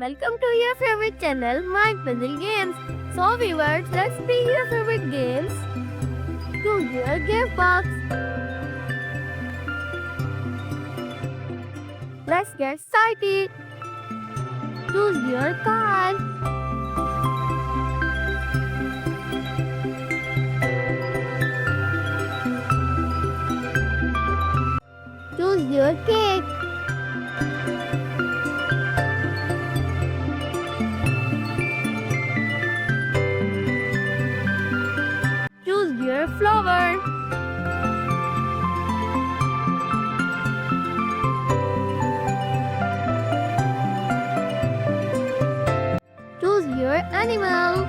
Welcome to your favorite channel, My Puzzle Games. So viewers, let's play your favorite games. Choose your gift box. Let's get started. Choose your card. Choose your cake. Choose your flower. Choose your animal.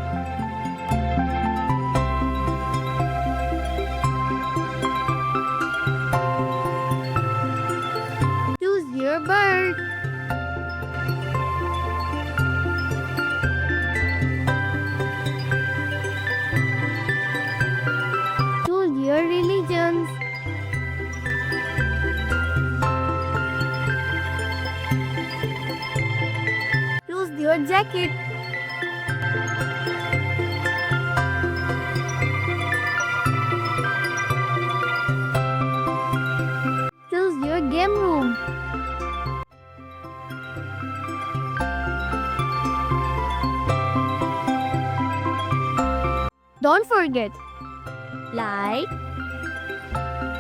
Choose your bird. Choose your religions. Choose your jacket. Choose your game room. Don't forget, like,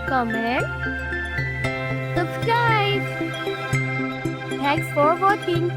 comment, subscribe. Thanks for watching.